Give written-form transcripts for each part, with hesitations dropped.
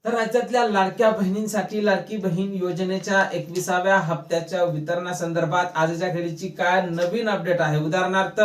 तर राज्यातल्या लाडक्या बहिणींसाठी लाडकी बहीण योजनेच्या 21व्या हप्त्याच्या वितरणासंदर्भात आजच्या घडीची काय नवीन अपडेट आहे। उदाहरणार्थ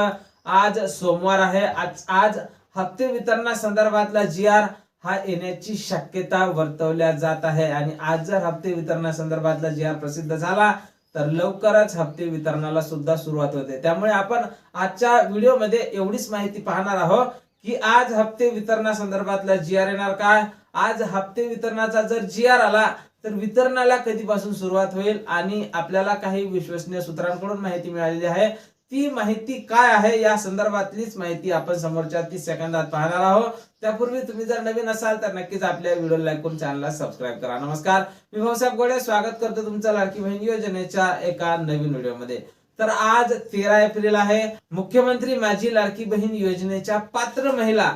आज सोमवार आहे, आज हप्ते वितरणासंदर्भातला जी.आर हा येण्याची शक्यता वर्तवल्या जात आहे आणि आज जर हप्ते वितरणासंदर्भातला जी.आर प्रसिद्ध झाला तर लवकरच हप्ते वितरणाला सुद्धा सुरुवात होते। त्यामुळे आपण आजच्या व्हिडिओमध्ये एवढीच माहिती पाहणार आहोत की आज हप्ते वितरणासंदर्भातला जी.आर येणार काय, आज हप्ते वितरणाचा जर जी.आर आला तर वितरणाला कधीपासून सुरुवात होईल आणि आपल्याला काही विश्वसनीय सूत्रांकडून माहिती मिळालेली आहे। ती माहिती काय आहे या संदर्भातलीच माहिती आपण समोरच्या 30 सेकंदात पाहणार आहोत। त्यापूर्वी तुम्ही जर नवीन असाल तर नक्कीच आपल्या व्हिडिओला लाईक करून चॅनलला सबस्क्राइब करा। नमस्कार, मी भाऊसाहेब गोडे स्वागत करतो तुमचं लाडकी बहीण योजनेच्या एका नवीन व्हिडिओमध्ये। तर आज 13 एप्रिल आहे। मुख्यमंत्री माझी लाडकी बहीण योजनेच्या पात्र महिला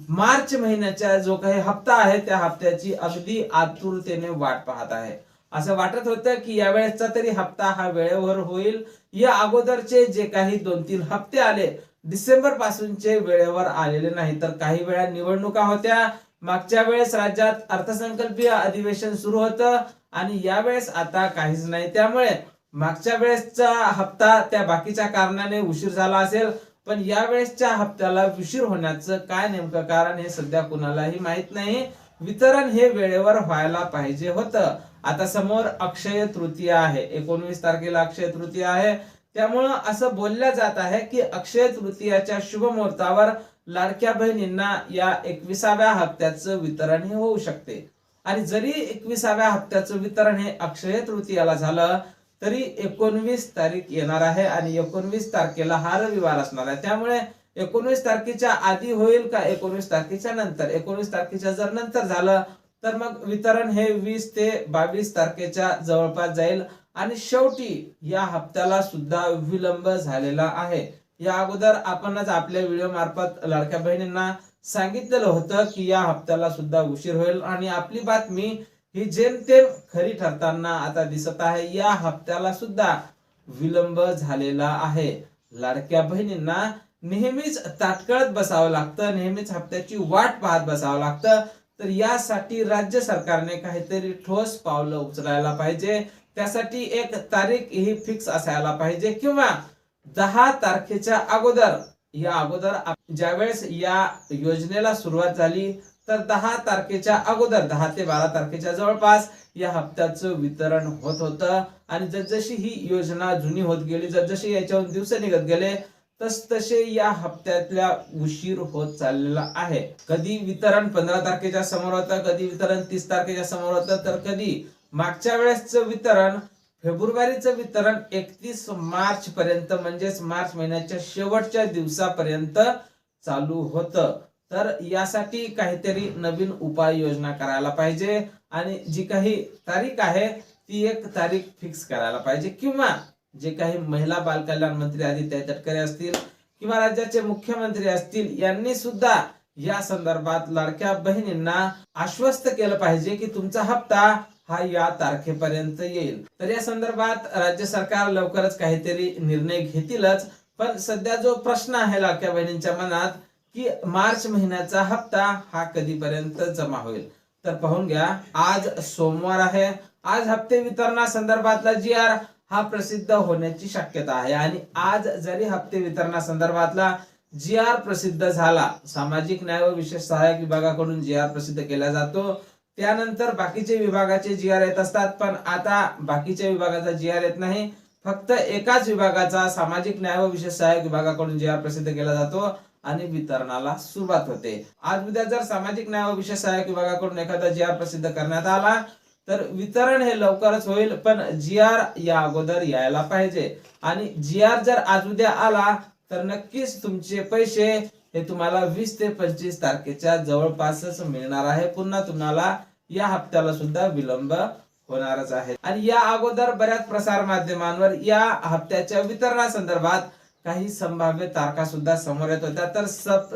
मार्च महिन्याचा जो काही हप्ता आहे त्या हप्त्याची अगदी आतुरतेने वाट पाहत आहे। असं वाटत होतं की यावेळेसचा तरी हप्ता हा वेळेवर होईल। या अगोदरचे जे काही 2-3 हप्ते आले डिसेंबर पासूनचे वेळेवर आलेले नाही। तर काही वेळा निवडणुका होत्या, मागच्या वेळेस राज्यात अर्थसंकल्पीय अधिवेशन सुरू होतं आणि यावेळेस आता काहीच नाही। त्यामुळे मागच्या वेळेसचा हप्ता त्या बाकीच्या कारणाने उशीर झाला असेल, पण यावेळेसच्या हप्त्याला उशीर होण्याचं काय नेमकं कारण हे सध्या कुणालाही माहित नाही। वितरण हे वेळेवर व्हायला पाहिजे होतं। आता समोर अक्षय तृतीया आहे, 19 तारखेला अक्षय तृतीया आहे। त्यामुळं असं बोलल्या जात आहे की अक्षय तृतीयाच्या शुभ मुहूर्तावर लाडक्या बहिणींना या 21व्या हप्त्याचं वितरण हे होऊ शकते। आणि जरी 21व्या हप्त्याचं वितरण हे अक्षय तृतीयाला झालं तरी 19 तारीख येणार आहे आणि 19 तारखेला हा रविवार असणार आहे। त्यामुळे 19 तारखेच्या आधी होईल का 19 तारखेच्या नंतर, 19 तारखेच्या जर नंतर झालं तर मग वितरण हे 20 ते 22 तारखेच्या जवळपास जाईल आणि शेवटी या हप्त्याला सुद्धा विलंब झालेला आहे। या अगोदर आपणच आपल्या व्हिडिओ मार्फत लाडक्या बहिणींना सांगितलेलं होतं की या हप्त्याला सुद्धा उशीर होईल आणि आपली बातमी ही जेमतेम खरी ठरताना आता दिसत आहे। या हप्त्याला सुद्धा विलंब झालेला आहे। लाडक्या बहिणींना नेहमीच ताटकळत बसावं लागतं, नेहमीच हप्त्याची वाट पाहत बसावं लागतं। तर यासाठी राज्य सरकारने काहीतरी ठोस पावलं उचलायला पाहिजे। त्यासाठी एक तारीख ही फिक्स असायला पाहिजे किंवा 10 तारखेच्या अगोदर, या अगोदर ज्यावेळेस या योजनेला सुरुवात झाली तर 10 तारखेच्या अगोदर 10 ते 12 तारखेच्या जवळपास या हप्त्याचं वितरण होत होतं आणि जसजशी ही योजना जुनी होत गेली, जसजशी याच्याहून दिवस निघत गेले तसे या हप्त्यातल्या उशीर होत चाललेला आहे। कधी वितरण 15 तारखेच्या समोर होतं, कधी वितरण 30 तारखेच्या समोर होतं, तर कधी मागच्या वेळेसचं वितरण फेब्रुवारीचं वितरण 31 मार्च पर्यंत म्हणजेच मार्च महिन्याच्या शेवटच्या दिवसापर्यंत चालू होतं। तर यासाठी काहीतरी नवीन उपाययोजना करायला पाहिजे आणि जी काही तारीख आहे ती एक तारीख फिक्स करायला पाहिजे किंवा जे काही महिला बाल कल्याण मंत्री आदित्य तटकरे असतील किंवा राज्याचे मुख्यमंत्री असतील यांनी सुद्धा या संदर्भात लाडक्या बहिणींना आश्वस्त केलं पाहिजे की तुमचा हप्ता हा या तारखेपर्यंत येईल। तर या संदर्भात राज्य सरकार लवकरच काहीतरी निर्णय घेतीलच, पण सध्या जो प्रश्न आहे लाडक्या बहिणींच्या मनात की मार्च महिन्याचा हप्ता हा कधीपर्यंत जमा होईल। तर पाहून घ्या, आज सोमवार आहे, आज हप्ते वितरणासंदर्भातला जी.आर हा प्रसिद्ध होण्याची शक्यता आहे आणि आज जरी हप्ते वितरणासंदर्भातला जी.आर प्रसिद्ध झाला, सामाजिक न्याय व विशेष सहाय्यक विभागाकडून जी.आर प्रसिद्ध केला जातो, त्यानंतर बाकीचे विभागाचे जी.आर येत असतात, पण आता बाकीच्या विभागाचा जी.आर येत नाही, फक्त एकाच विभागाचा सामाजिक न्याय व विशेष सहाय्यक विभागाकडून जी.आर प्रसिद्ध केला जातो आणि वितरणाला सुरुवात होते। आज उद्या जर सामाजिक न्याय व विशेष सहाय्यक विभागाकडून एखादा जी.आर प्रसिद्ध करण्यात आला तर वितरण हे लवकरच होईल, पण जी.आर या अगोदर यायला पाहिजे आणि जी.आर जर आज उद्या आला तर नक्कीच तुमचे पैसे हे तुम्हाला 20 ते 25 तारखेच्या जवळपासच मिळणार आहे। पुन्हा तुम्हाला या हप्त्याला सुद्धा विलंब होणारच आहे आणि या अगोदर बऱ्याच प्रसार माध्यमांवर या हप्त्याच्या वितरणासंदर्भात काही संभाव्य तारखा सुद्धा समोर येत होत्या, तर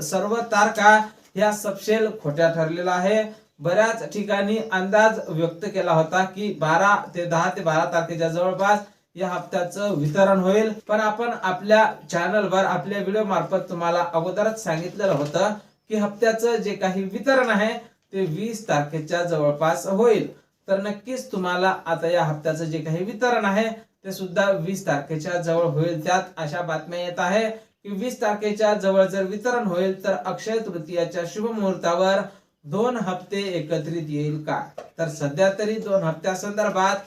सर्व तारखा ह्या सपशेल खोट्या ठरलेल्या आहे। बऱ्याच ठिकाणी अंदाज व्यक्त केला होता की 10 ते 12 तारखेच्या जवळपास या हप्त्याचं वितरण होईल, पण आपण आपल्या चॅनलवर आपल्या व्हिडिओ मार्फत तुम्हाला अगोदरच सांगितलेलं होतं की हप्त्याचं जे काही वितरण आहे ते 20 तारखेच्या जवळपास होईल. तर नक्कीच तुम्हाला आता या हप्त्याचं जे काही वितरण आहे ते सुद्धा 20 तारखेच्या जवळ होईल. त्यात अशा बातम्या येत आहे की 20 तारखेच्या जवळ जर वितरण होईल तर अक्षय तृतीयाच्या शुभ मुहूर्तावर 2 हप्ते एकत्रित येईल का? तर सध्या तरी 2 हप्त्या संदर्भात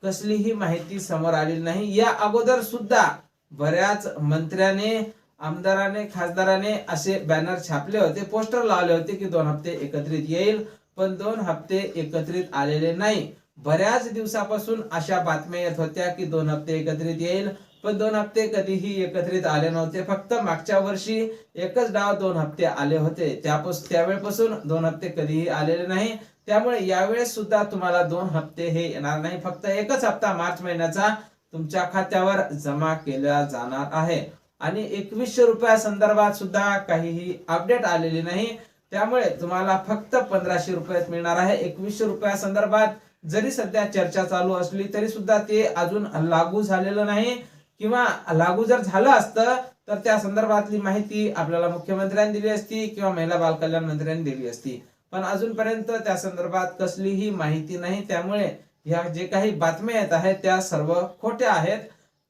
कसलीही माहिती समोर आलेली नाही. या अगोदर सुद्धा बऱ्याच मंत्र्याने, आमदाराने, खासदाराने असे बॅनर छापले होते, पोस्टर लावले होते की 2 हप्ते एकत्रित येईल, पण 2 हप्ते एकत्रित आलेले नाही. बऱ्याच दिवसापासून अशा बातम्या येत होत्या की 2 हप्ते एकत्रित येईल, पण 2 हप्ते कधीही एकत्रित आले नव्हते. फक्त मागच्या वर्षी एकच डाव 2 हप्ते आले होते, त्यावेळेपासून 2 हप्ते कधीही आलेले नाही. त्यामुळे यावेळेस सुद्धा तुम्हाला 2 हप्ते हे येणार नाही. फक्त एकच हप्ता मार्च महिन्याचा तुमच्या खात्यावर जमा केला जाणार आहे. आणि 2100 रुपया संदर्भात सुद्धा काहीही अपडेट आलेली नाही. त्यामुळे तुम्हाला फक्त 1500 रुपयात मिळणार आहे. 2100 रुपया संदर्भात जरी सध्या चर्चा चालू असली तरी सुद्धा ते अजून लागू झालेलं नाही, किंवा लागू जर झालं असतं तर त्या संदर्भातली माहिती आपल्याला मुख्यमंत्र्यांनी दिली असती किंवा महिला बाल कल्याण मंत्र्यांनी दिली असती, पण अजूनपर्यंत त्या संदर्भात कसलीही माहिती नाही. त्यामुळे या जे काही बातम्या येत आहेत त्या सर्व खोट्या आहेत.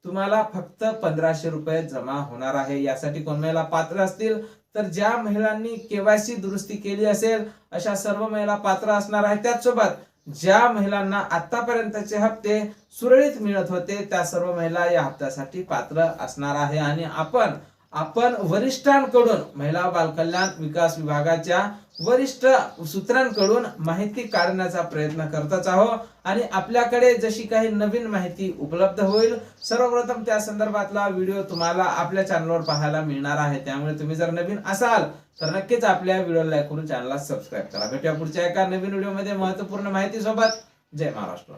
तुम्हाला फक्त 1500 रुपये जमा होणार आहे. यासाठी कोण महिला पात्र असतील तर ज्या महिलांनी केवायसी दुरुस्ती केली असेल अशा सर्व महिला पात्र असणार आहेत. त्याचसोबत ज्या महिलांना आतापर्यंतचे हप्ते सुरळीत मिळत होते त्या सर्व महिला या हप्त्यासाठी पात्र असणार आहे. आणि आपण वरिष्ठांकडून, महिला बाल कल्याण विकास विभागाच्या वरिष्ठ सूत्रांकडून माहिती काढण्याचा प्रयत्न करतच आहोत. आणि आपल्याकडे जशी काही नवीन माहिती उपलब्ध होईल सर्वप्रथम त्या संदर्भातला व्हिडिओ तुम्हाला आपल्या चॅनलवर पाहायला मिळणार आहे. त्यामुळे तुम्ही जर नवीन असाल तर नक्कीच आपल्या व्हिडिओला लाईक करून चॅनलला सबस्क्राईब करा. भेटूया पुढच्या एका नवीन व्हिडिओमध्ये महत्त्वपूर्ण माहिती सोबत. जय महाराष्ट्र.